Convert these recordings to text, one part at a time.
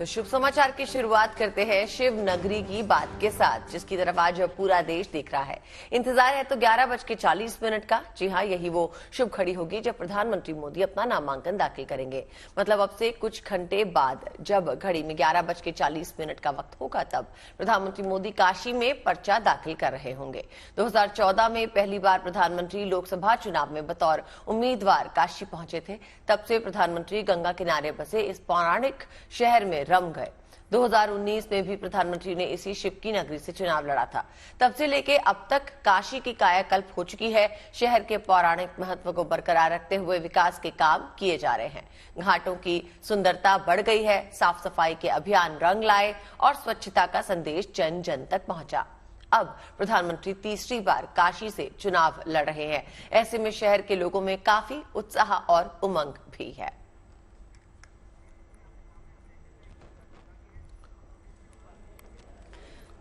तो शुभ समाचार की शुरुआत करते हैं शिव नगरी की बात के साथ, जिसकी तरफ आज पूरा देश देख रहा है। इंतजार है तो 11:40 का। जी हाँ, यही वो शुभ घड़ी होगी जब प्रधानमंत्री मोदी अपना नामांकन दाखिल करेंगे। मतलब अब से कुछ घंटे बाद जब घड़ी में 11:40 का वक्त होगा, तब प्रधानमंत्री मोदी काशी में पर्चा दाखिल कर रहे होंगे। 2014 में पहली बार प्रधानमंत्री लोकसभा चुनाव में बतौर उम्मीदवार काशी पहुंचे थे। तब से प्रधानमंत्री गंगा किनारे बसे इस पौराणिक शहर में रम गए। 2019 में भी प्रधानमंत्री ने इसी शिव की नगरी से चुनाव लड़ा था। तब से लेके अब तक काशी की कायाकल्प हो चुकी है। शहर के पौराणिक महत्व को बरकरार रखते हुए विकास के काम किए जा रहे हैं। घाटों की सुंदरता बढ़ गई है, साफ सफाई के अभियान रंग लाए और स्वच्छता का संदेश जन जन तक पहुंचा। अब प्रधानमंत्री तीसरी बार काशी से चुनाव लड़ रहे हैं। ऐसे में शहर के लोगों में काफी उत्साह और उमंग भी है।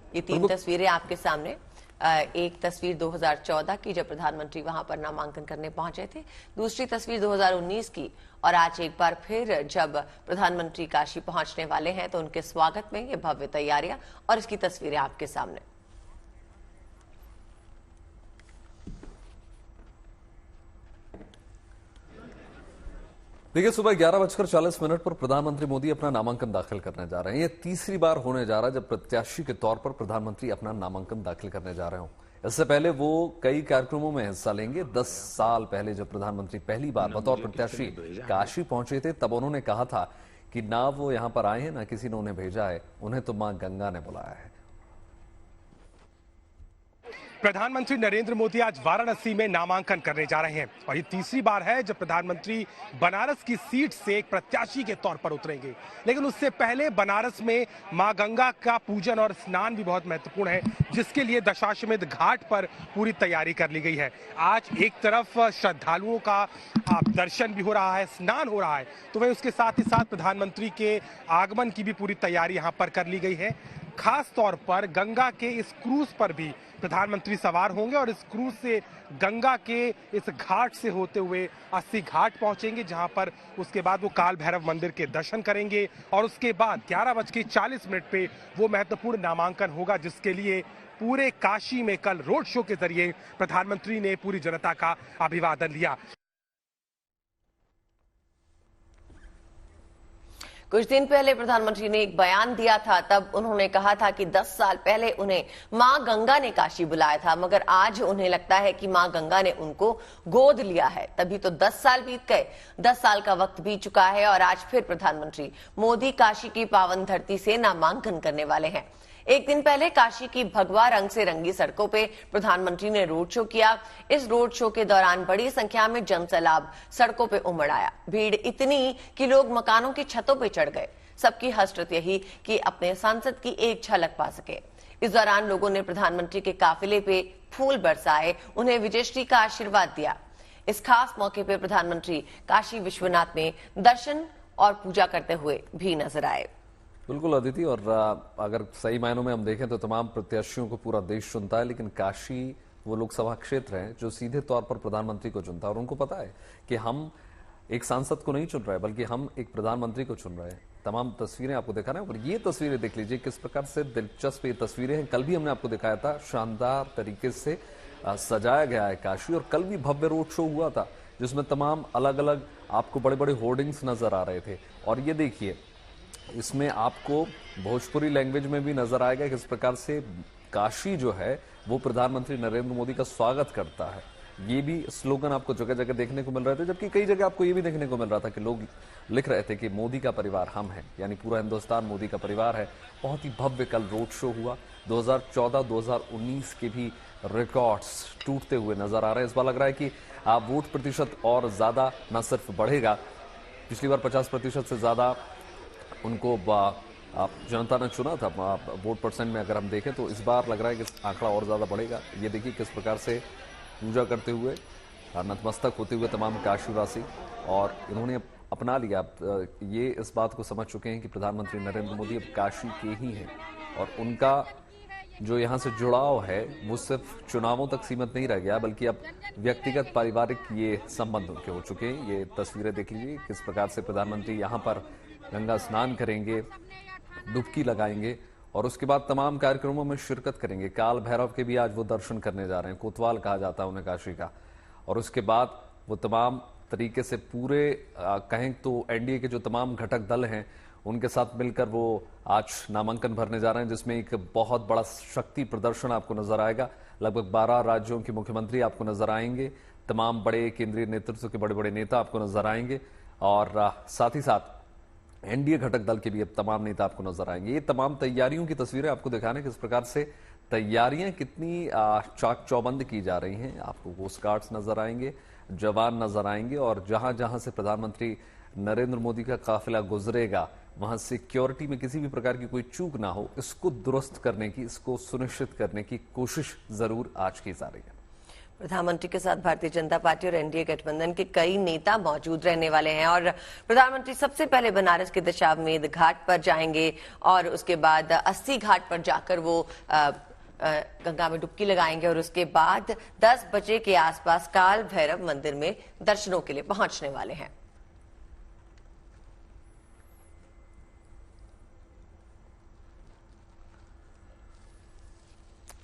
ये तीन तस्वीरें आपके सामने। एक तस्वीर 2014 की जब प्रधानमंत्री वहां पर नामांकन करने पहुंचे थे, दूसरी तस्वीर 2019 की, और आज एक बार फिर जब प्रधानमंत्री काशी पहुंचने वाले हैं तो उनके स्वागत में ये भव्य तैयारियां और इसकी तस्वीरें आपके सामने। देखिए, सुबह 11:40 पर प्रधानमंत्री मोदी अपना नामांकन दाखिल करने जा रहे हैं। ये तीसरी बार होने जा रहा है जब प्रत्याशी के तौर पर प्रधानमंत्री अपना नामांकन दाखिल करने जा रहे हों। इससे पहले वो कई कार्यक्रमों में हिस्सा लेंगे। 10 साल पहले जब प्रधानमंत्री पहली बार बतौर प्रत्याशी काशी पहुंचे थे, तब उन्होंने कहा था कि ना वो यहां पर आए हैं, ना किसी ने उन्हें भेजा है, उन्हें तो मां गंगा ने बुलाया है। प्रधानमंत्री नरेंद्र मोदी आज वाराणसी में नामांकन करने जा रहे हैं और ये तीसरी बार है जब प्रधानमंत्री बनारस की सीट से एक प्रत्याशी के तौर पर उतरेंगे। लेकिन उससे पहले बनारस में मां गंगा का पूजन और स्नान भी बहुत महत्वपूर्ण है, जिसके लिए दशाश्वमेध घाट पर पूरी तैयारी कर ली गई है। आज एक तरफ श्रद्धालुओं का दर्शन भी हो रहा है, स्नान हो रहा है, तो वहीं उसके साथ ही साथ प्रधानमंत्री के आगमन की भी पूरी तैयारी यहाँ पर कर ली गई है। खास तौर पर गंगा के इस क्रूज पर भी प्रधानमंत्री सवार होंगे और इस क्रूज से गंगा के इस घाट से होते हुए 80 घाट पहुंचेंगे, जहां पर उसके बाद वो काल भैरव मंदिर के दर्शन करेंगे और उसके बाद 11:40 पे वो महत्वपूर्ण नामांकन होगा, जिसके लिए पूरे काशी में कल रोड शो के जरिए प्रधानमंत्री ने पूरी जनता का अभिवादन लिया। कुछ दिन पहले प्रधानमंत्री ने एक बयान दिया था। तब उन्होंने कहा था कि 10 साल पहले उन्हें मां गंगा ने काशी बुलाया था, मगर आज उन्हें लगता है कि मां गंगा ने उनको गोद लिया है। तभी तो 10 साल बीत गए। 10 साल का वक्त बीत चुका है और आज फिर प्रधानमंत्री मोदी काशी की पावन धरती से नामांकन करने वाले हैं। एक दिन पहले काशी की भगवा रंग से रंगी सड़कों पे प्रधानमंत्री ने रोड शो किया। इस रोड शो के दौरान बड़ी संख्या में जनसैलाब सड़कों पे उमड़ आया। भीड़ इतनी कि लोग मकानों की छतों पे चढ़ गए। सबकी हसरत यही कि अपने सांसद की एक झलक पा सके। इस दौरान लोगों ने प्रधानमंत्री के काफिले पे फूल बरसाए, उन्हें विजयश्री का आशीर्वाद दिया। इस खास मौके पे प्रधानमंत्री काशी विश्वनाथ में दर्शन और पूजा करते हुए भी नजर आए। बिल्कुल अदिति, और अगर सही मायनों में हम देखें तो तमाम प्रत्याशियों को पूरा देश चुनता है, लेकिन काशी वो लोकसभा क्षेत्र है जो सीधे तौर पर प्रधानमंत्री को चुनता है। और उनको पता है कि हम एक सांसद को नहीं चुन रहे, बल्कि हम एक प्रधानमंत्री को चुन रहे हैं। तमाम तस्वीरें आपको दिखा रहे हैं, और ये तस्वीरें देख लीजिए किस प्रकार से दिलचस्प ये तस्वीरें हैं। कल भी हमने आपको दिखाया था, शानदार तरीके से सजाया गया है काशी। और कल भी भव्य रोड शो हुआ था जिसमें तमाम अलग अलग आपको बड़े बड़े होर्डिंग्स नजर आ रहे थे। और ये देखिए, इसमें आपको भोजपुरी लैंग्वेज में भी नजर आएगा किस प्रकार से काशी जो है वो प्रधानमंत्री नरेंद्र मोदी का स्वागत करता है। ये भी स्लोगन आपको जगह जगह देखने को मिल रहे थे, जबकि कई जगह आपको ये भी देखने को मिल रहा था कि लोग लिख रहे थे कि मोदी का परिवार हम हैं, यानी पूरा हिंदुस्तान मोदी का परिवार है। बहुत ही भव्य कल रोड शो हुआ। 2014-2019 के भी रिकॉर्ड्स टूटते हुए नजर आ रहे हैं। इस बार लग रहा है कि वोट प्रतिशत और ज्यादा न सिर्फ बढ़ेगा, पिछली बार 50% से ज्यादा उनको जनता ने चुना था वोट परसेंट में। अगर हम देखें तो इस बार लग रहा है कि आंकड़ा और ज्यादा बढ़ेगा। ये देखिए किस प्रकार से पूजा करते हुए, नतमस्तक होते हुए तमाम काशीवासी, और इन्होंने अपना लिया, ये इस बात को समझ चुके हैं कि प्रधानमंत्री नरेंद्र मोदी अब काशी के ही हैं। और उनका जो यहाँ से जुड़ाव है वो सिर्फ चुनावों तक सीमित नहीं रह गया, बल्कि अब व्यक्तिगत पारिवारिक ये संबंध उनके हो चुके हैं। ये तस्वीरें देख लीजिए किस प्रकार से प्रधानमंत्री यहाँ पर गंगा स्नान करेंगे, डुबकी लगाएंगे और उसके बाद तमाम कार्यक्रमों में शिरकत करेंगे। काल भैरव के भी आज वो दर्शन करने जा रहे हैं, कोतवाल कहा जाता है उन्हें काशी का। और उसके बाद वो तमाम तरीके से पूरे कहें तो एनडीए के जो तमाम घटक दल हैं उनके साथ मिलकर वो आज नामांकन भरने जा रहे हैं, जिसमें एक बहुत बड़ा शक्ति प्रदर्शन आपको नजर आएगा। लगभग 12 राज्यों के मुख्यमंत्री आपको नजर आएंगे, तमाम बड़े केंद्रीय नेतृत्व के बड़े बड़े नेता आपको नजर आएंगे और साथ ही साथ एनडीए घटक दल के भी अब तमाम नेता आपको नजर आएंगे। ये तमाम तैयारियों की तस्वीरें आपको दिखाने किस प्रकार से तैयारियां कितनी चाक चौबंद की जा रही हैं। आपको कोस्ट गार्ड्स नजर आएंगे, जवान नजर आएंगे और जहां जहां से प्रधानमंत्री नरेंद्र मोदी का काफिला गुजरेगा वहां सिक्योरिटी में किसी भी प्रकार की कोई चूक ना हो, इसको दुरुस्त करने की, इसको सुनिश्चित करने की कोशिश जरूर आज की जा रही है। प्रधानमंत्री के साथ भारतीय जनता पार्टी और एनडीए गठबंधन के कई नेता मौजूद रहने वाले हैं और प्रधानमंत्री सबसे पहले बनारस के दशाश्वमेध घाट पर जाएंगे और उसके बाद अस्सी घाट पर जाकर वो गंगा में डुबकी लगाएंगे और उसके बाद 10 बजे के आसपास काल भैरव मंदिर में दर्शनों के लिए पहुंचने वाले हैं।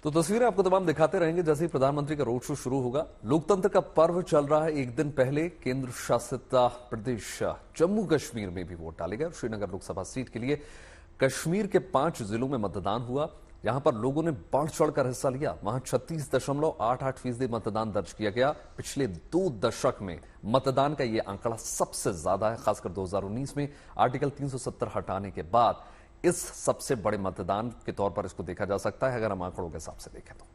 तो तस्वीरें आपको तमाम दिखाते रहेंगे जैसे ही प्रधानमंत्री का रोड शो शुरू होगा। लोकतंत्र का पर्व चल रहा है। एक दिन पहले केंद्र शासित प्रदेश जम्मू कश्मीर में भी वोट डाले गए। श्रीनगर लोकसभा सीट के लिए कश्मीर के 5 जिलों में मतदान हुआ। यहां पर लोगों ने बढ़ चढ़कर हिस्सा लिया। वहां 36.88% मतदान दर्ज किया गया। पिछले 2 दशक में मतदान का यह आंकड़ा सबसे ज्यादा है, खासकर 2019 में आर्टिकल 370 हटाने के बाद इस सबसे बड़े मतदान के तौर पर इसको देखा जा सकता है अगर हम आंकड़ों के हिसाब से देखें तो।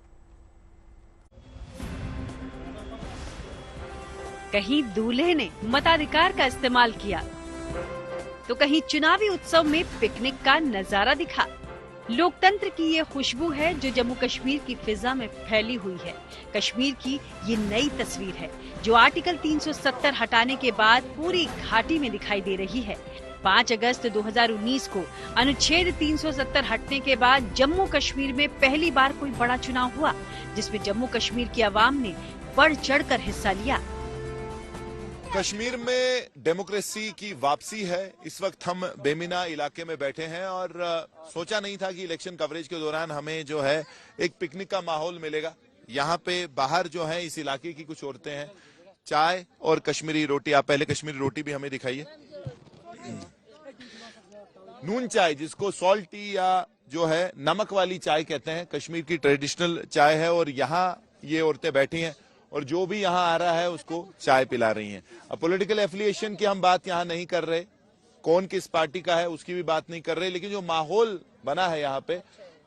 कहीं दूल्हे ने मताधिकार का इस्तेमाल किया तो कहीं चुनावी उत्सव में पिकनिक का नजारा दिखा। लोकतंत्र की ये खुशबू है जो जम्मू कश्मीर की फिजा में फैली हुई है। कश्मीर की ये नई तस्वीर है जो आर्टिकल 370 हटाने के बाद पूरी घाटी में दिखाई दे रही है। 5 अगस्त 2019 को अनुच्छेद 370 हटने के बाद जम्मू कश्मीर में पहली बार कोई बड़ा चुनाव हुआ जिसमें जम्मू कश्मीर की आवाम ने बढ़ चढ़कर हिस्सा लिया। कश्मीर में डेमोक्रेसी की वापसी है। इस वक्त हम बेमिना इलाके में बैठे हैं और सोचा नहीं था कि इलेक्शन कवरेज के दौरान हमें जो है एक पिकनिक का माहौल मिलेगा। यहाँ पे बाहर जो है इस इलाके की कुछ औरतें हैं, चाय और कश्मीरी रोटी। आप पहले कश्मीरी रोटी भी हमें दिखाइए। नून चाय, जिसको सॉल्ट टी या जो है नमक वाली चाय कहते हैं, कश्मीर की ट्रेडिशनल चाय है और यहाँ ये औरतें बैठी हैं और जो भी यहाँ आ रहा है उसको चाय पिला रही हैं। अब पॉलिटिकल एफिलिएशन की हम बात यहाँ नहीं कर रहे, कौन किस पार्टी का है उसकी भी बात नहीं कर रहे, लेकिन जो माहौल बना है यहाँ पे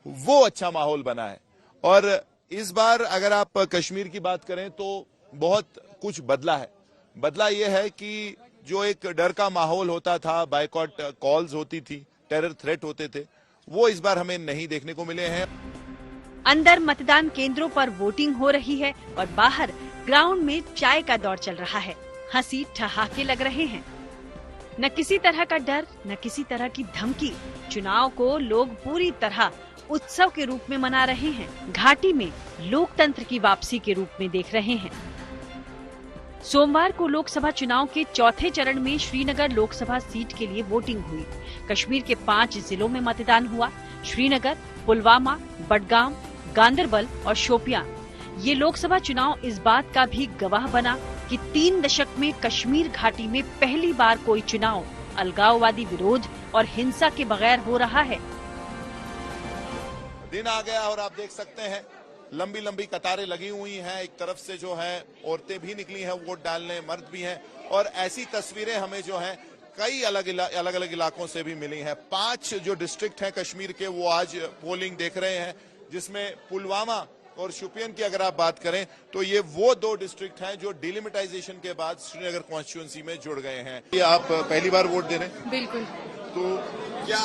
वो अच्छा माहौल बना है। और इस बार अगर आप कश्मीर की बात करें तो बहुत कुछ बदला है। बदला यह है कि जो एक डर का माहौल होता था, बायकॉट कॉल्स होती थी, टेरर थ्रेट होते थे, वो इस बार हमें नहीं देखने को मिले हैं। अंदर मतदान केंद्रों पर वोटिंग हो रही है और बाहर ग्राउंड में चाय का दौर चल रहा है। हंसी ठहाके लग रहे हैं। न किसी तरह का डर, न किसी तरह की धमकी। चुनाव को लोग पूरी तरह उत्सव के रूप में मना रहे हैं। घाटी में लोकतंत्र की वापसी के रूप में देख रहे हैं। सोमवार को लोकसभा चुनाव के चौथे चरण में श्रीनगर लोकसभा सीट के लिए वोटिंग हुई। कश्मीर के 5 जिलों में मतदान हुआ। श्रीनगर, पुलवामा, बडगाम, गांदरबल और शोपियां। ये लोकसभा चुनाव इस बात का भी गवाह बना कि 3 दशक में कश्मीर घाटी में पहली बार कोई चुनाव अलगाववादी विरोध और हिंसा के बगैर हो रहा है। दिन आ गया और आप देख सकते हैं लंबी लंबी कतारें लगी हुई हैं। एक तरफ से जो है औरतें भी निकली हैं वोट डालने, मर्द भी हैं और ऐसी तस्वीरें हमें जो है कई अलग अलग इलाकों से भी मिली हैं। 5 जो डिस्ट्रिक्ट हैं कश्मीर के वो आज पोलिंग देख रहे हैं, जिसमें पुलवामा और शोपियान की अगर आप बात करें तो ये वो 2 डिस्ट्रिक्ट हैं जो डिलिमिटाइजेशन के बाद श्रीनगर कॉन्स्टिट्यूंसी में जुड़ गए हैं। ये आप पहली बार वोट दे रहे हैं? बिल्कुल। तो क्या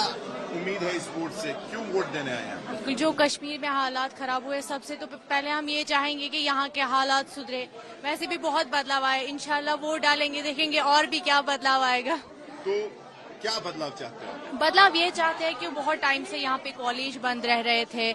उम्मीद है इस वोट से, क्यों वोट देने आए हैं? बिल्कुल, जो कश्मीर में हालात खराब हुए सबसे तो पहले हम ये चाहेंगे कि यहाँ के हालात सुधरे। वैसे भी बहुत बदलाव आए, इंशाल्लाह वोट डालेंगे, देखेंगे और भी क्या बदलाव आएगा। तो क्या बदलाव चाहते हैं? बदलाव ये चाहते हैं कि बहुत टाइम से यहाँ पे कॉलेज बंद रह रहे थे,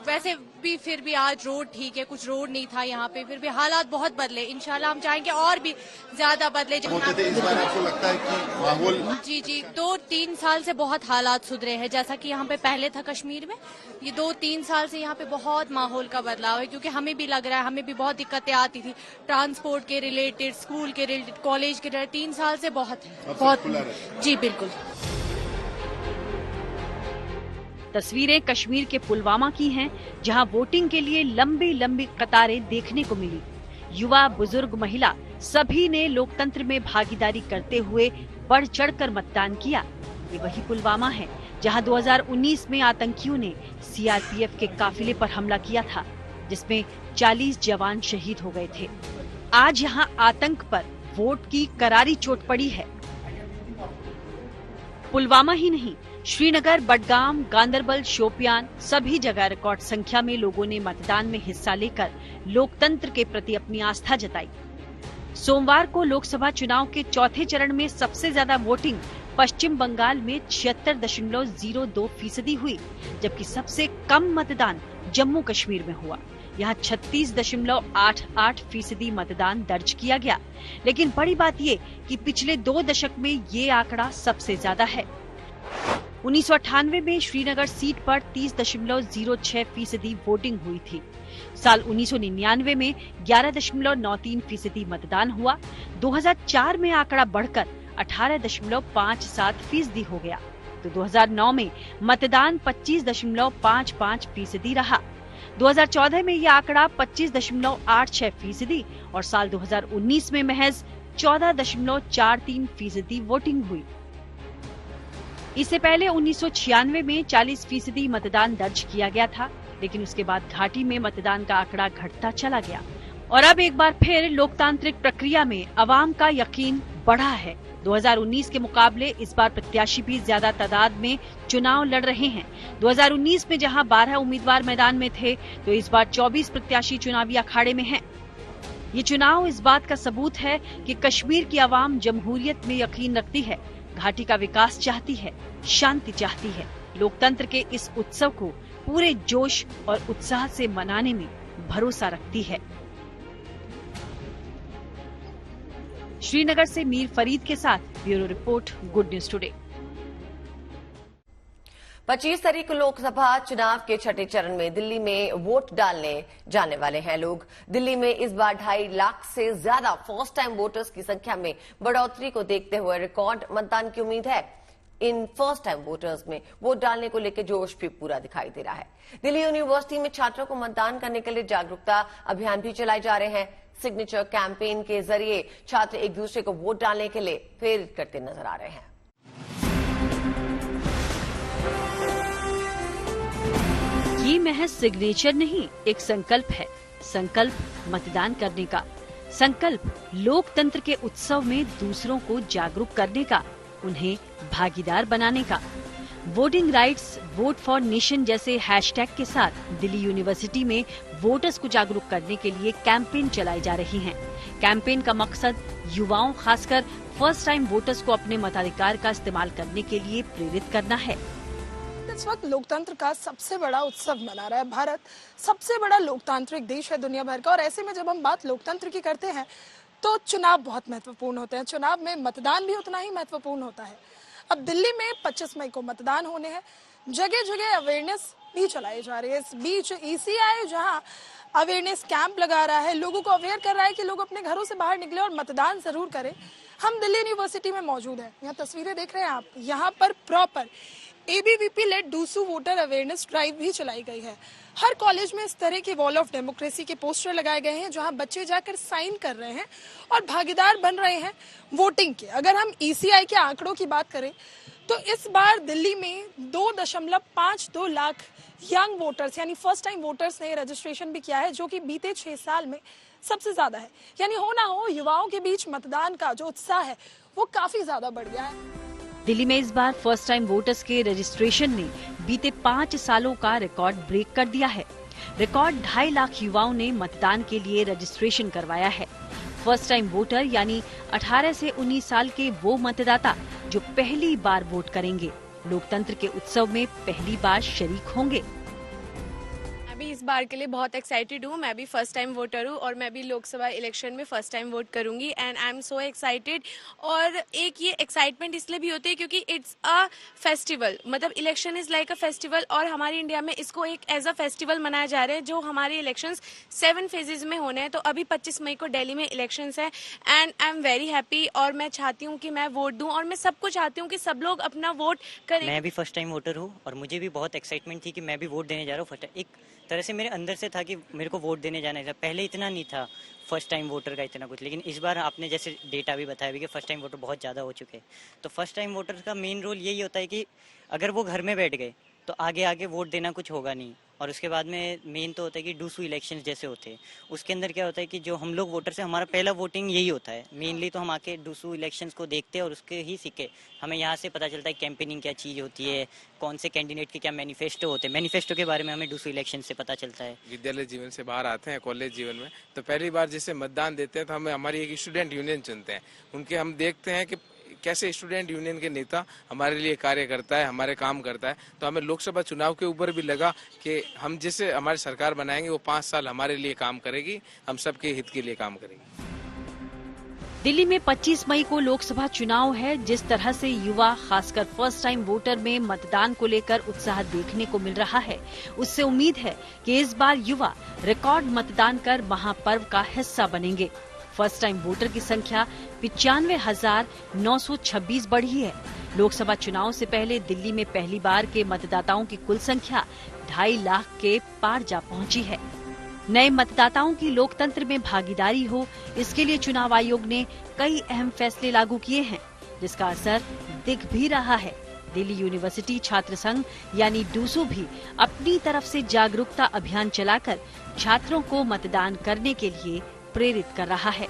वैसे भी फिर भी आज रोड ठीक है, कुछ रोड नहीं था यहाँ पे, फिर भी हालात बहुत बदले। इंशाल्लाह हम चाहेंगे और भी ज्यादा बदले। होते थे, इस बार आपको लगता है कि माहौल? जी 2-3 साल से बहुत हालात सुधरे हैं। जैसा कि यहाँ पे पहले था कश्मीर में, ये 2-3 साल से यहाँ पे बहुत माहौल का बदलाव है। क्योंकि हमें भी लग रहा है, हमें भी बहुत दिक्कतें आती थी ट्रांसपोर्ट के रिलेटेड, स्कूल के रिलेटेड, कॉलेज के रिलेटेड। 3 साल से बहुत जी बिल्कुल। तस्वीरें कश्मीर के पुलवामा की हैं, जहां वोटिंग के लिए लंबी लंबी कतारें देखने को मिली। युवा, बुजुर्ग, महिला सभी ने लोकतंत्र में भागीदारी करते हुए बढ़ चढ़कर मतदान किया। ये वही पुलवामा है जहां 2019 में आतंकियों ने सीआरपीएफ के काफिले पर हमला किया था, जिसमें 40 जवान शहीद हो गए थे। आज यहां आतंक पर वोट की करारी चोट पड़ी है। पुलवामा ही नहीं, श्रीनगर, बडगाम, गांदरबल, शोपियान सभी जगह रिकॉर्ड संख्या में लोगों ने मतदान में हिस्सा लेकर लोकतंत्र के प्रति अपनी आस्था जताई। सोमवार को लोकसभा चुनाव के चौथे चरण में सबसे ज्यादा वोटिंग पश्चिम बंगाल में 76.02% हुई, जबकि सबसे कम मतदान जम्मू कश्मीर में हुआ। यहाँ 36.88% मतदान दर्ज किया गया। लेकिन बड़ी बात ये कि पिछले 2 दशक में ये आंकड़ा सबसे ज्यादा है। 1998 में श्रीनगर सीट पर 30.06% वोटिंग हुई थी। साल 1999 में 11.93% मतदान हुआ। 2004 में आंकड़ा बढ़कर 18.57% हो गया, तो 2009 में मतदान 25.55% रहा। 2014 में यह आंकड़ा 25.86% और साल 2019 में महज 14.43% वोटिंग हुई। इससे पहले 1996 में 40% मतदान दर्ज किया गया था, लेकिन उसके बाद घाटी में मतदान का आंकड़ा घटता चला गया। और अब एक बार फिर लोकतांत्रिक प्रक्रिया में आवाम का यकीन बढ़ा है। 2019 के मुकाबले इस बार प्रत्याशी भी ज्यादा तादाद में चुनाव लड़ रहे हैं। 2019 में जहां 12 उम्मीदवार मैदान में थे, तो इस बार 24 प्रत्याशी चुनावी अखाड़े में हैं। ये चुनाव इस बात का सबूत है कि कश्मीर की आवाम जमहूरियत में यकीन रखती है, घाटी का विकास चाहती है, शांति चाहती है। लोकतंत्र के इस उत्सव को पूरे जोश और उत्साह से मनाने में भरोसा रखती है। श्रीनगर से मीर फरीद के साथ bureau report, good news today. 25 तारीख को लोकसभा चुनाव के छठे चरण में दिल्ली में वोट डालने जाने वाले हैं लोग। दिल्ली में इस बार 2.5 लाख से ज्यादा फर्स्ट टाइम वोटर्स की संख्या में बढ़ोतरी को देखते हुए रिकॉर्ड मतदान की उम्मीद है। इन फर्स्ट टाइम वोटर्स में वोट डालने को लेकर जोश भी पूरा दिखाई दे रहा है। दिल्ली यूनिवर्सिटी में छात्रों को मतदान करने के लिए जागरूकता अभियान भी चलाए जा रहे हैं। सिग्नेचर कैंपेन के जरिए छात्र एक दूसरे को वोट डालने के लिए प्रेरित करते नजर आ रहे हैं। ये महज सिग्नेचर नहीं, एक संकल्प है। संकल्प मतदान करने का, संकल्प लोकतंत्र के उत्सव में दूसरों को जागरूक करने का, उन्हें भागीदार बनाने का। Voting rights, vote for nation जैसे हैशटैग के साथ दिल्ली यूनिवर्सिटी में वोटर्स को जागरूक करने के लिए कैंपेन चलाई जा रही हैं। कैंपेन का मकसद युवाओं, खासकर फर्स्ट टाइम वोटर्स को अपने मताधिकार का इस्तेमाल करने के लिए प्रेरित करना है। इस वक्त लोकतंत्र का सबसे बड़ा उत्सव मना रहा है भारत। सबसे बड़ा लोकतांत्रिक देश है दुनिया भर का, और ऐसे में जब हम बात लोकतंत्र की करते हैं तो चुनाव बहुत महत्वपूर्ण होते हैं। चुनाव में मतदान भी उतना ही महत्वपूर्ण होता है। अब दिल्ली में 25 मई को मतदान होने हैं। जगह जगह अवेयरनेस भी चलाई जा रही है। इस बीच ईसीआई जहां अवेयरनेस कैंप लगा रहा है, लोगों को अवेयर कर रहा है कि लोग अपने घरों से बाहर निकले और मतदान जरूर करें। हम दिल्ली यूनिवर्सिटी में मौजूद हैं। यहाँ तस्वीरें देख रहे हैं आप। यहाँ पर proper ABVP led DUSU voter awareness drive भी चलाई गई है। हर कॉलेज में इस तरह के वॉल ऑफ डेमोक्रेसी के पोस्टर लगाए गए हैं, जहां बच्चे जाकर साइन कर रहे हैं और भागीदार बन रहे हैं वोटिंग के। अगर हम ईसीआई के आंकड़ों की बात करें तो इस बार दिल्ली में 2.52 लाख यंग वोटर्स यानी फर्स्ट टाइम वोटर्स ने रजिस्ट्रेशन भी किया है, जो कि बीते 6 साल में सबसे ज्यादा है। यानी हो ना हो, युवाओं के बीच मतदान का जो उत्साह है वो काफी ज्यादा बढ़ गया है। दिल्ली में इस बार फर्स्ट टाइम वोटर्स के रजिस्ट्रेशन ने बीते 5 सालों का रिकॉर्ड ब्रेक कर दिया है। रिकॉर्ड 2.5 लाख युवाओं ने मतदान के लिए रजिस्ट्रेशन करवाया है। फर्स्ट टाइम वोटर यानी 18 से 19 साल के वो मतदाता जो पहली बार वोट करेंगे, लोकतंत्र के उत्सव में पहली बार शरीक होंगे। मैं भी इस बार के लिए बहुत एक्साइटेड हूँ। मैं भी फर्स्ट टाइम वोटर हूँ और मैं भी लोकसभा इलेक्शन में फर्स्ट टाइम वोट करूँगी and I am so excited. और एक ये एक्साइटमेंट इसलिए भी होती है क्योंकि इट्स अ फेस्टिवल, मतलब election is like a festival और हमारी इंडिया में इसको एक एज अ फेस्टिवल मनाया जा रहा है। जो हमारे इलेक्शंस 7 फेजेज में होने हैं, तो अभी 25 मई को दिल्ली में इलेक्शंस है and I am very happy और मैं चाहती हूँ कि मैं वोट दूँ और मैं सबको चाहती हूँ कि सब लोग अपना वोट करें। मैं भी फर्स्ट टाइम वोटर हूँ और मुझे भी बहुत एक्साइटमेंट थी कि मैं भी वोट देने जा रहा हूँ फर्स्ट टाइम। एक तरह से मेरे अंदर से था कि मेरे को वोट देने जाना है। पहले इतना नहीं था फर्स्ट टाइम वोटर का इतना कुछ, लेकिन इस बार आपने जैसे डेटा भी बताया भी कि फर्स्ट टाइम वोटर बहुत ज़्यादा हो चुके हैं। तो फर्स्ट टाइम वोटर का मेन रोल यही होता है कि अगर वो घर में बैठ गए तो आगे आगे वोट देना कुछ होगा नहीं। और उसके बाद में मेन तो होता है कि डूसू इलेक्शंस जैसे होते हैं, उसके अंदर क्या होता है कि जो हम लोग वोटर से हमारा पहला वोटिंग यही होता है मेनली। तो हम आके डूसू इलेक्शंस को देखते हैं और उसके ही सीखे हमें यहाँ से पता चलता है कैंपेनिंग क्या चीज़ होती है, कौन से कैंडिडेट के क्या मैनिफेस्टो होते हैं। मैनिफेस्टो के बारे में हमें डूसू इलेक्शन से पता चलता है। विद्यालय जीवन से बाहर आते हैं कॉलेज जीवन में, तो पहली बार जैसे मतदान देते हैं तो हमें हमारी एक स्टूडेंट यूनियन चुनते हैं। उनके हम देखते हैं कि कैसे स्टूडेंट यूनियन के नेता हमारे लिए कार्य करता है, हमारे काम करता है। तो हमें लोकसभा चुनाव के ऊपर भी लगा कि हम जैसे हमारी सरकार बनाएंगे वो 5 साल हमारे लिए काम करेगी, हम सबके हित के लिए काम करेगी। दिल्ली में 25 मई को लोकसभा चुनाव है। जिस तरह से युवा, खासकर फर्स्ट टाइम वोटर में मतदान को लेकर उत्साह देखने को मिल रहा है, उससे उम्मीद है कि इस बार युवा रिकॉर्ड मतदान कर महापर्व का हिस्सा बनेंगे। फर्स्ट टाइम वोटर की संख्या 95,926 बढ़ी है। लोकसभा चुनाव से पहले दिल्ली में पहली बार के मतदाताओं की कुल संख्या 2.5 लाख के पार जा पहुंची है। नए मतदाताओं की लोकतंत्र में भागीदारी हो, इसके लिए चुनाव आयोग ने कई अहम फैसले लागू किए हैं, जिसका असर दिख भी रहा है। दिल्ली यूनिवर्सिटी छात्र संघ यानी डूसू भी अपनी तरफ से जागरूकता अभियान चलाकर छात्रों को मतदान करने के लिए प्रेरित कर रहा है।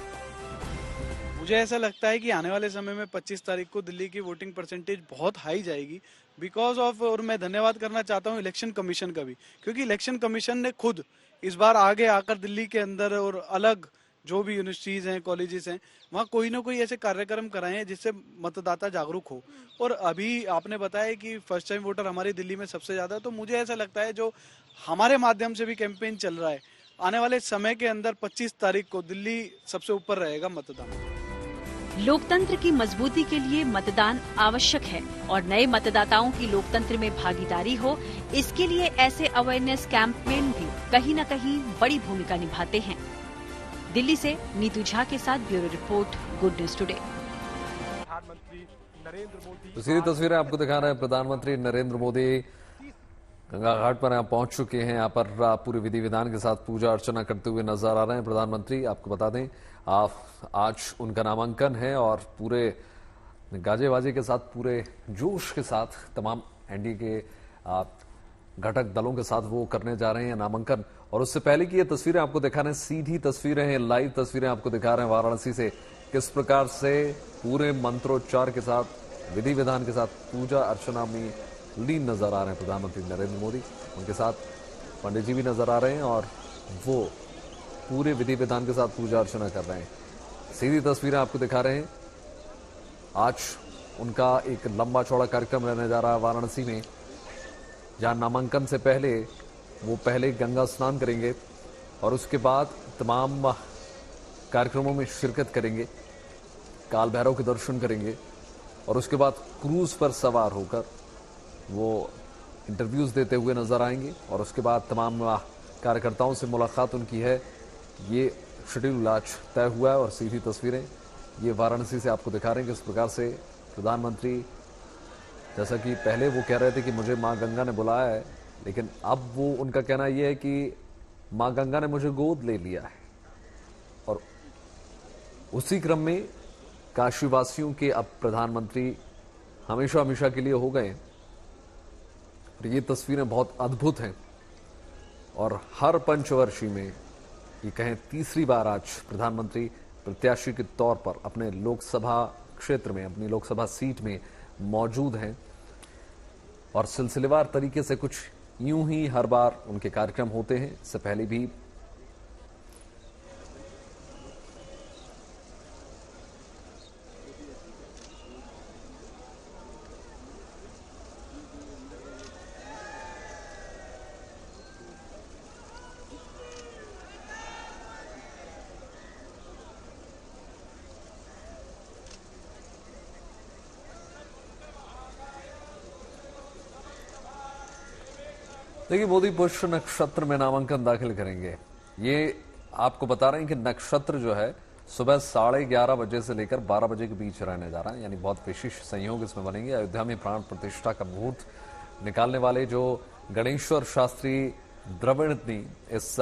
मुझे ऐसा लगता है कि आने वाले समय में 25 तारीख को दिल्ली की वोटिंग परसेंटेज बहुत हाई जाएगी बिकॉज ऑफ, और मैं धन्यवाद करना चाहता हूँ इलेक्शन कमीशन का भी, क्योंकि इलेक्शन कमीशन ने खुद इस बार आगे आकर दिल्ली के अंदर और अलग जो भी यूनिवर्सिटीज हैं, कॉलेजेस हैं, वहाँ कोई ना कोई ऐसे कार्यक्रम कराए हैं जिससे मतदाता जागरूक हो। और अभी आपने बताया कि फर्स्ट टाइम वोटर हमारी दिल्ली में सबसे ज्यादा, तो मुझे ऐसा लगता है जो हमारे माध्यम से भी कैंपेन चल रहा है, आने वाले समय के अंदर 25 तारीख को दिल्ली सबसे ऊपर रहेगा मतदान। लोकतंत्र की मजबूती के लिए मतदान आवश्यक है और नए मतदाताओं की लोकतंत्र में भागीदारी हो, इसके लिए ऐसे अवेयरनेस कैंपेन भी कहीं न कहीं बड़ी भूमिका निभाते हैं। दिल्ली से नीतू झा के साथ bureau report, good news today. प्रधानमंत्री नरेंद्र मोदी तो सीधी तस्वीरें आपको दिखा रहे हैं। प्रधानमंत्री नरेंद्र मोदी गंगा घाट पर यहाँ पहुंच चुके हैं। यहाँ पर पूरे विधि विधान के साथ पूजा अर्चना करते हुए नजर आ रहे हैं प्रधानमंत्री। आपको बता दें आज उनका नामांकन है और पूरे गाजे-बाजे के साथ, पूरे जोश के साथ तमाम एनडीए के घटक दलों के साथ वो करने जा रहे हैं नामांकन। और उससे पहले की ये तस्वीरें आपको दिखा रहे हैं, सीधी तस्वीरें हैं, लाइव तस्वीरें आपको दिखा रहे हैं वाराणसी से, किस प्रकार से पूरे मंत्रोच्चार के साथ, विधि विधान के साथ पूजा अर्चना में लीन नजर आ रहे हैं प्रधानमंत्री नरेंद्र मोदी। उनके साथ पंडित जी भी नजर आ रहे हैं और वो पूरे विधि विधान के साथ पूजा अर्चना कर रहे हैं। सीधी तस्वीरें आपको दिखा रहे हैं। आज उनका एक लंबा चौड़ा कार्यक्रम रहने जा रहा है वाराणसी में, जहां नामांकन से पहले वो पहले गंगा स्नान करेंगे और उसके बाद तमाम कार्यक्रमों में शिरकत करेंगे, काल भैरव के दर्शन करेंगे और उसके बाद क्रूज पर सवार होकर वो इंटरव्यूज देते हुए नजर आएंगे और उसके बाद तमाम कार्यकर्ताओं से मुलाकात उनकी है। ये शेड्यूल आज तय हुआ है और सीधी तस्वीरें ये वाराणसी से आपको दिखा रहे हैं किस प्रकार से प्रधानमंत्री, जैसा कि पहले वो कह रहे थे कि मुझे मां गंगा ने बुलाया है, लेकिन अब वो उनका कहना यह है कि मां गंगा ने मुझे गोद ले लिया है। और उसी क्रम में काशीवासियों के अब प्रधानमंत्री हमेशा हमेशा के लिए हो गए। ये तस्वीरें बहुत अद्भुत हैं और हर पंचवर्षीय में ये कहें तीसरी बार आज प्रधानमंत्री प्रत्याशी के तौर पर अपने लोकसभा क्षेत्र में, अपनी लोकसभा सीट में मौजूद हैं और सिलसिलेवार तरीके से कुछ यूं ही हर बार उनके कार्यक्रम होते हैं। इससे पहले भी देखिए, मोदी पुष्य नक्षत्र में नामांकन दाखिल करेंगे। ये आपको बता रहे हैं कि नक्षत्र जो है सुबह 11:30 बजे से लेकर 12 बजे के बीच रहने जा रहा है, यानी बहुत विशेष संयोग इसमें बनेंगे। अयोध्या में प्राण प्रतिष्ठा का मुहूर्त निकालने वाले जो गणेश्वर शास्त्री द्रविड़ ने इस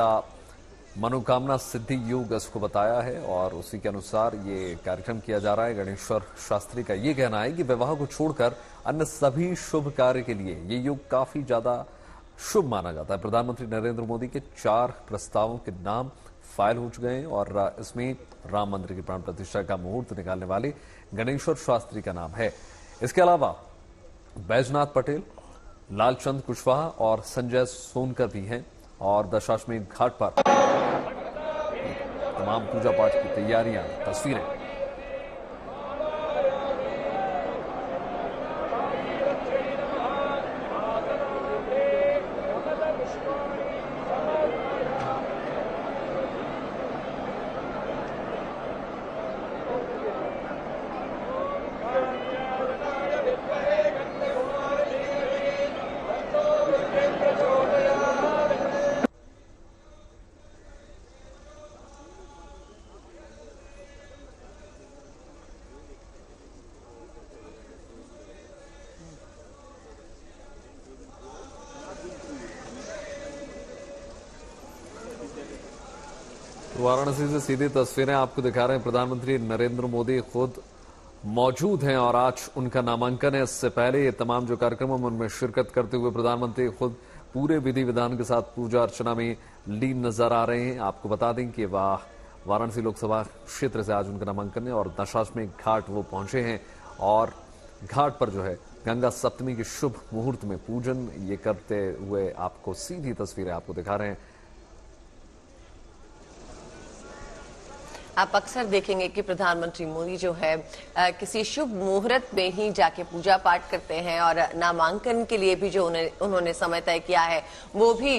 मनोकामना सिद्धि योग इसको बताया है और उसी के अनुसार ये कार्यक्रम किया जा रहा है। गणेश्वर शास्त्री का ये कहना है कि विवाह को छोड़कर अन्य सभी शुभ कार्य के लिए ये योग काफी ज्यादा शुभ माना जाता है। प्रधानमंत्री नरेंद्र मोदी के 4 प्रस्तावों के नाम फाइल हो चुके हैं और इसमें राम मंदिर की प्राण प्रतिष्ठा का मुहूर्त निकालने वाले गणेश्वर शास्त्री का नाम है। इसके अलावा बैजनाथ पटेल, लालचंद कुशवाहा और संजय सोनकर भी हैं और दशाश्वमेध घाट पर तमाम पूजा पाठ की तैयारियां, तस्वीरें। वाराणसी से सीधी तस्वीरें आपको दिखा रहे हैं। प्रधानमंत्री नरेंद्र मोदी खुद मौजूद हैं और आज उनका नामांकन है। इससे पहले ये तमाम जो कार्यक्रम हैं उनमें शिरकत करते हुए प्रधानमंत्री खुद पूरे विधि विधान के साथ पूजा अर्चना में लीन नजर आ रहे हैं। आपको बता दें कि वाराणसी लोकसभा क्षेत्र से आज उनका नामांकन है और दशाश्वमेध घाट वो पहुंचे हैं और घाट पर जो है गंगा सप्तमी के शुभ मुहूर्त में पूजन ये करते हुए आपको सीधी तस्वीरें आपको दिखा रहे हैं। आप अक्सर देखेंगे कि प्रधानमंत्री मोदी जो है किसी शुभ मुहूर्त में ही जाके पूजा पाठ करते हैं और नामांकन के लिए भी जो उन्होंने समय तय किया है वो भी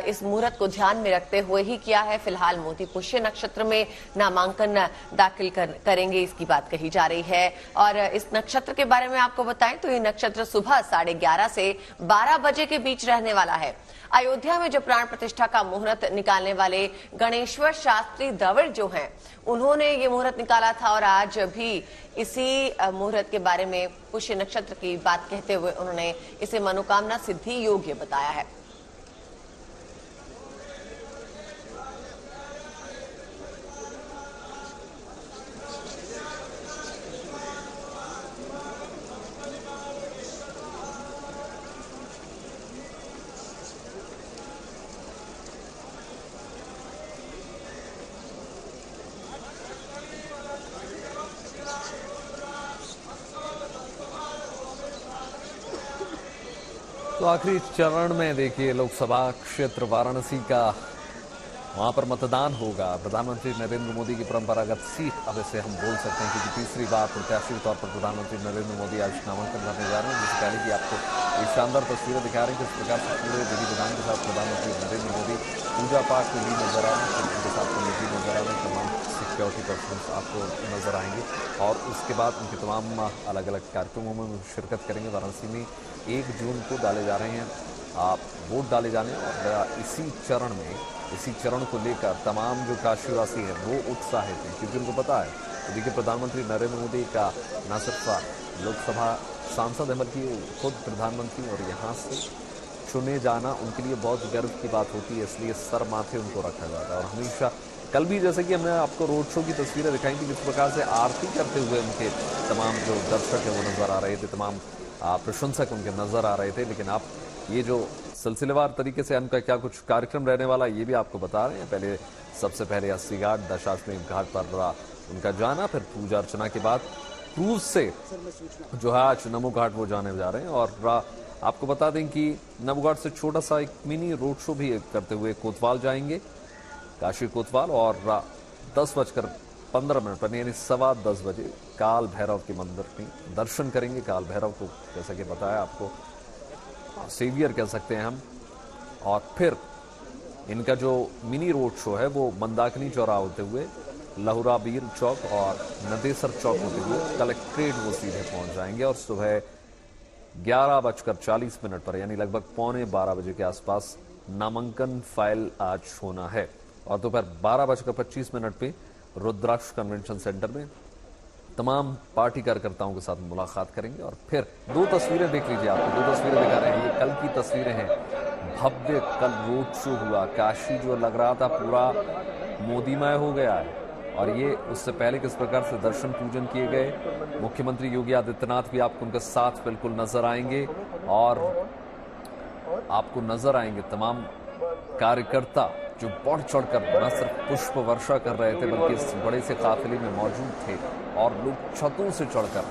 इस मुहूर्त को ध्यान में रखते हुए ही किया है। फिलहाल मोदी पुष्य नक्षत्र में नामांकन दाखिल करेंगे, इसकी बात कही जा रही है। और इस नक्षत्र के बारे में आपको बताएं तो ये नक्षत्र सुबह 11:30 से 12 बजे के बीच रहने वाला है। अयोध्या में जो प्राण प्रतिष्ठा का मुहूर्त निकालने वाले गणेश्वर शास्त्री द्रविड़ जो हैं उन्होंने ये मुहूर्त निकाला था और आज भी इसी मुहूर्त के बारे में पुष्य नक्षत्र की बात कहते हुए उन्होंने इसे मनोकामना सिद्धि योग्य बताया है। तो आखिरी चरण में देखिए लोकसभा क्षेत्र वाराणसी का, वहां पर मतदान होगा। प्रधानमंत्री नरेंद्र मोदी की परंपरागत सीट अब इसे हम बोल सकते हैं क्योंकि तीसरी बार प्रत्याशी के तौर पर प्रधानमंत्री नरेंद्र मोदी आज नामांकन करने जा रहे हैं। जिससे पहले की आपको ये शानदार तस्वीरें दिखा रहे हैं किस प्रकार से पूरे विधि विधान के साथ प्रधानमंत्री नरेंद्र मोदी पूजा पाठ में लीन नजर आ रहे हैं। उनके साथ कमेटी नजर आ रहे हैं, तमाम सिक्योरिटी पर्सन आपको नजर आएंगे और उसके बाद उनके तमाम अलग अलग कार्यक्रमों में शिरकत करेंगे। वाराणसी में 1 जून को डाले जा रहे हैं आप वोट डाले जाने और इसी चरण को लेकर तमाम जो काशीवासी हैं वो उत्साहित हैं क्योंकि उनको पता है तो देखिए प्रधानमंत्री नरेंद्र मोदी का न सिर्फ लोकसभा सांसद है बल्कि खुद प्रधानमंत्री और यहाँ से चुने जाना उनके लिए बहुत गर्व की बात होती है, इसलिए सर माथे उनको रखा जाता है। और हमेशा कल भी जैसे कि हमने आपको रोड शो की तस्वीरें दिखाई थी किस प्रकार से आरती करते हुए उनके तमाम जो दर्शक है वो नजर आ रहे थे, तमाम प्रशंसक उनके नजर आ रहे थे। लेकिन आप ये जो सिलसिलेवार तरीके से उनका क्या कुछ कार्यक्रम रहने वाला ये भी आपको बता रहे हैं। सबसे पहले 80 घाट दशाश्वमेध घाट पर उनका जाना, फिर पूजा अर्चना के बाद क्रूज से जो है आज नमो घाट वो जाने जा रहे हैं। और आपको बता दें कि नमो घाट से छोटा सा एक मिनी रोड शो भी करते हुए कोतवाल जाएंगे, काशी कोतवाल, और 10:15 पर यानी 10:15 बजे काल भैरव के मंदिर में दर्शन करेंगे। काल भैरव को जैसा कि बताया आपको सेवियर कह सकते हैं हम। और फिर इनका जो मिनी रोड शो है वो मंदाकिनी चौराहा होते हुए लहुराबीर चौक और नदेसर चौक होते हुए कलेक्ट्रेट वो सीधे पहुंच जाएंगे और सुबह 11:40 पर यानी लगभग 11:15 के आसपास नामांकन फाइल आज होना है और दोपहर 12:25 पे रुद्राक्ष कन्वेंशन सेंटर में तमाम पार्टी कार्यकर्ताओं के साथ मुलाकात करेंगे और फिर दो तस्वीरें देख लीजिए। आपको दो तस्वीरें दिखा रहे हैं, ये कल की तस्वीरें हैं। भव्य कल रोड शो हुआ, काशी जो लग रहा था पूरा मोदीमय हो गया है और ये उससे पहले किस प्रकार से दर्शन पूजन किए गए। मुख्यमंत्री योगी आदित्यनाथ भी आपको उनके साथ बिल्कुल नजर आएंगे और आपको नजर आएंगे तमाम कार्यकर्ता जो बढ़ चढ़कर न सिर्फ पुष्प वर्षा कर रहे थे बल्कि इस बड़े से काफिले में मौजूद थे और लोग छतों से चढ़कर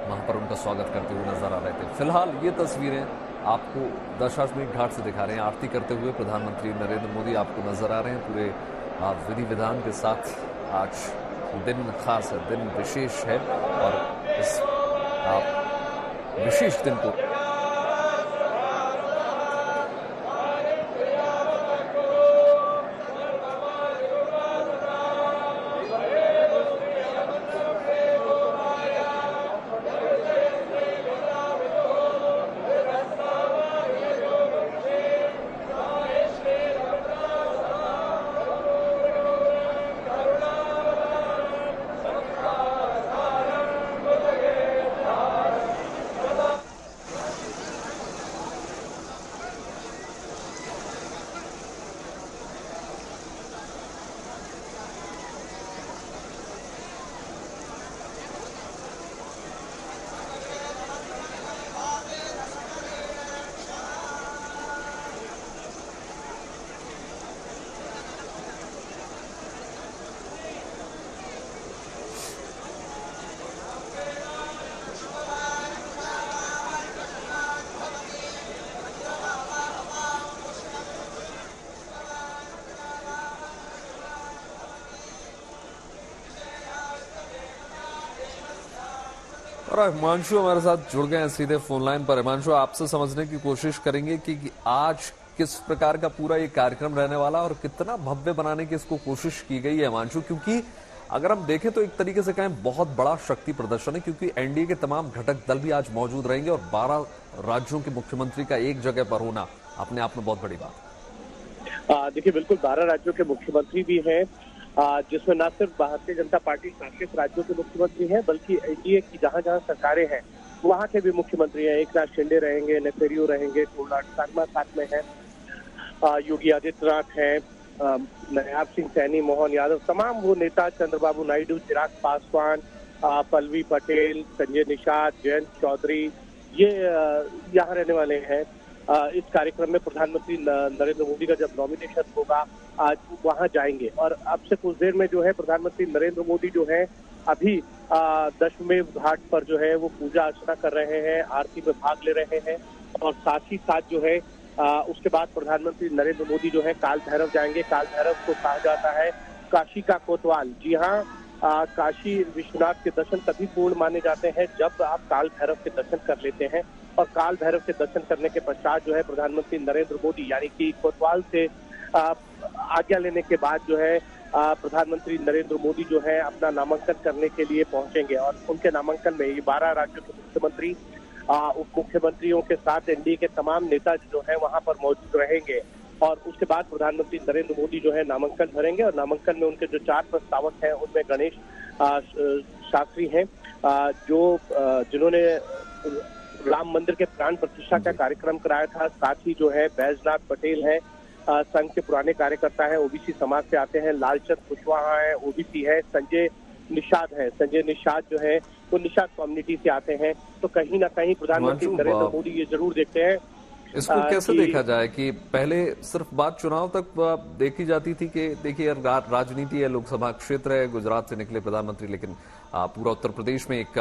वहां पर उनका स्वागत करते हुए नजर आ रहे थे। फिलहाल ये तस्वीरें आपको दशाश्वमेध घाट से दिखा रहे हैं। आरती करते हुए प्रधानमंत्री नरेंद्र मोदी आपको नजर आ रहे हैं पूरे विधि विधान के साथ। आज दिन खास है, दिन विशेष है और इस विशेष दिन को और हिमांशु हमारे साथ जुड़ गए हैं सीधे फोन लाइन पर। हिमांशु, आपसे समझने की कोशिश करेंगे कि आज किस प्रकार का पूरा ये कार्यक्रम रहने वाला और कितना भव्य बनाने की इसको कोशिश की गई है हिमांशु, क्योंकि अगर हम देखें तो एक तरीके से कहें बहुत बड़ा शक्ति प्रदर्शन है क्योंकि एनडीए के तमाम घटक दल भी आज मौजूद रहेंगे और 12 राज्यों के मुख्यमंत्री का एक जगह पर होना अपने आप में बहुत बड़ी बात है। देखिए, बिल्कुल 12 राज्यों के मुख्यमंत्री भी हैं, जिसमें न सिर्फ भारतीय जनता पार्टी शासित राज्यों के मुख्यमंत्री हैं बल्कि एनडीए की जहां जहां सरकारें हैं वहां के भी मुख्यमंत्री हैं। एकनाथ शिंदे रहेंगे, नेतन्याहू रहेंगे, टोला शर्मा साथ में है, योगी आदित्यनाथ हैं, नयाब सिंह सैनी, मोहन यादव, तमाम वो नेता, चंद्रबाबू नायडू, चिराग पासवान, पल्लवी पटेल, संजय निषाद, जयंत चौधरी, ये यहाँ रहने वाले हैं। इस कार्यक्रम में प्रधानमंत्री नरेंद्र मोदी का जब नॉमिनेशन होगा आज वहां जाएंगे और अब से कुछ देर में जो है प्रधानमंत्री नरेंद्र मोदी जो है अभी दशमेव घाट पर जो है वो पूजा अर्चना कर रहे हैं, आरती में भाग ले रहे हैं और साथ ही साथ जो है उसके बाद प्रधानमंत्री नरेंद्र मोदी जो है काल भैरव जाएंगे। काल भैरव को कहा जाता है काशी का कोतवाल। जी हाँ, काशी विश्वनाथ के दर्शन तभी पूर्ण माने जाते हैं जब आप काल भैरव के दर्शन कर लेते हैं और काल भैरव के दर्शन करने के पश्चात जो है प्रधानमंत्री नरेंद्र मोदी यानी कि कोतवाल से आज्ञा लेने के बाद जो है प्रधानमंत्री नरेंद्र मोदी जो है अपना नामांकन करने के लिए पहुंचेंगे और उनके नामांकन में ये 12 राज्यों के मुख्यमंत्री, उप मुख्यमंत्रियों के साथ एनडीए के तमाम नेता जो है वहां पर मौजूद रहेंगे और उसके बाद प्रधानमंत्री नरेंद्र मोदी जो है नामांकन भरेंगे और नामांकन में उनके जो 4 प्रस्तावक हैं उनमें गणेश शास्त्री हैं जिन्होंने राम मंदिर के प्राण प्रतिष्ठा का कार्यक्रम कराया था। साथ ही जो है बैजनाथ पटेल हैं, संघ के पुराने कार्यकर्ता हैं, ओबीसी समाज से आते हैं। लालचंद कुशवाहा है, ओबीसी है। संजय निषाद जो है वो निषाद कम्युनिटी से आते हैं। तो कहीं ना कहीं प्रधानमंत्री नरेंद्र मोदी ये जरूर देखते हैं इसको कैसे देखा जाए कि पहले सिर्फ बात चुनाव तक देखी जाती थी कि देखिए राजनीति है, लोकसभा क्षेत्र है, गुजरात से निकले प्रधानमंत्री, लेकिन पूरा उत्तर प्रदेश में एक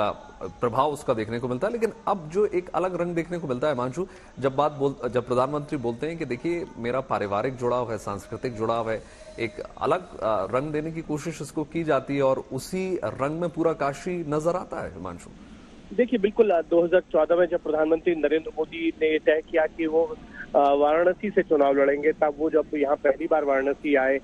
प्रभाव उसका देखने को मिलता है। लेकिन अब जो एक अलग रंग देखने को मिलता है हिमांशु, जब प्रधानमंत्री बोलते हैं कि देखिए मेरा पारिवारिक जुड़ाव है, सांस्कृतिक जुड़ाव है, एक अलग रंग देने की कोशिश इसको की जाती है और उसी रंग में पूरा काशी नजर आता है हिमांशु। देखिए, बिल्कुल 2014 में जब प्रधानमंत्री नरेंद्र मोदी ने ये तय किया कि वो वाराणसी से चुनाव लड़ेंगे, तब वो जब यहाँ पहली बार वाराणसी आए,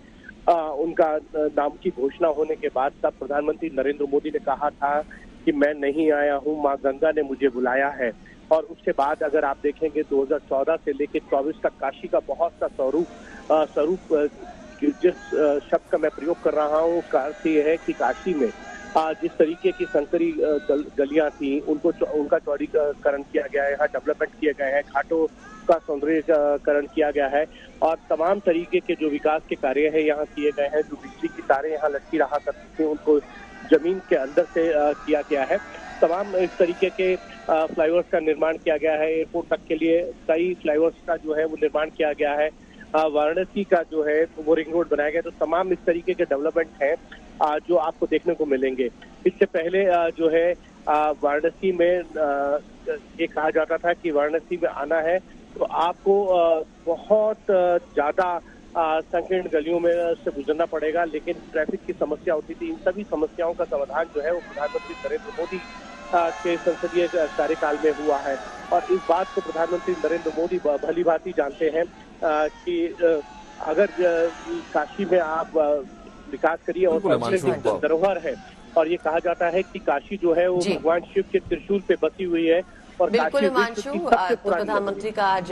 उनका नाम की घोषणा होने के बाद तब प्रधानमंत्री नरेंद्र मोदी ने कहा था कि मैं नहीं आया हूँ, माँ गंगा ने मुझे बुलाया है। और उसके बाद अगर आप देखेंगे 2014 से लेकर 24 तक काशी का बहुत सा स्वरूप जिस शब्द का मैं प्रयोग कर रहा हूँ उसका अर्थ ये है कि काशी में जिस तरीके की संकरी गलियां थी उनका चौड़ीकरण किया गया है, यहाँ डेवलपमेंट किए गए हैं, घाटों का सौंदर्यीकरण किया गया है और तमाम तरीके के जो विकास के कार्य है यहाँ किए गए हैं। जो बिजली की तारें यहाँ लटकी रहा करती थी उनको जमीन के अंदर से किया गया है। तमाम इस तरीके के फ्लाईओवर्स का निर्माण किया गया है। एयरपोर्ट तक के लिए कई फ्लाईओवर्स का जो है वो निर्माण किया गया है। वाराणसी का जो है वो रिंग रोड बनाया गया। तो तमाम इस तरीके के डेवलपमेंट हैं जो आपको देखने को मिलेंगे। इससे पहले जो है वाराणसी में ये कहा जाता था कि वाराणसी में आना है तो आपको बहुत ज्यादा संकीर्ण गलियों में से गुजरना पड़ेगा, लेकिन ट्रैफिक की समस्या होती थी। इन सभी समस्याओं का समाधान जो है वो प्रधानमंत्री नरेंद्र मोदी के संसदीय कार्यकाल में हुआ है और इस बात को प्रधानमंत्री नरेंद्र मोदी भली भांति जानते हैं कि अगर काशी में आप विकास करिए और धरोहर है और ये कहा जाता है कि काशी जो है वो भगवान शिव के त्रिशूल पे बसी हुई है। और बिल्कुल हिमांशु, तो प्रधानमंत्री का आज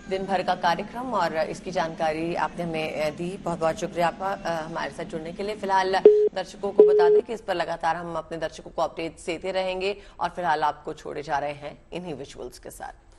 दिन भर का कार्यक्रम और इसकी जानकारी आपने हमें दी, बहुत बहुत शुक्रिया आपका हमारे साथ जुड़ने के लिए। फिलहाल दर्शकों को बता दें कि इस पर लगातार हम अपने दर्शकों को अपडेट देते रहेंगे और फिलहाल आपको छोड़े जा रहे हैं इन्हीं विजुअल्स के साथ।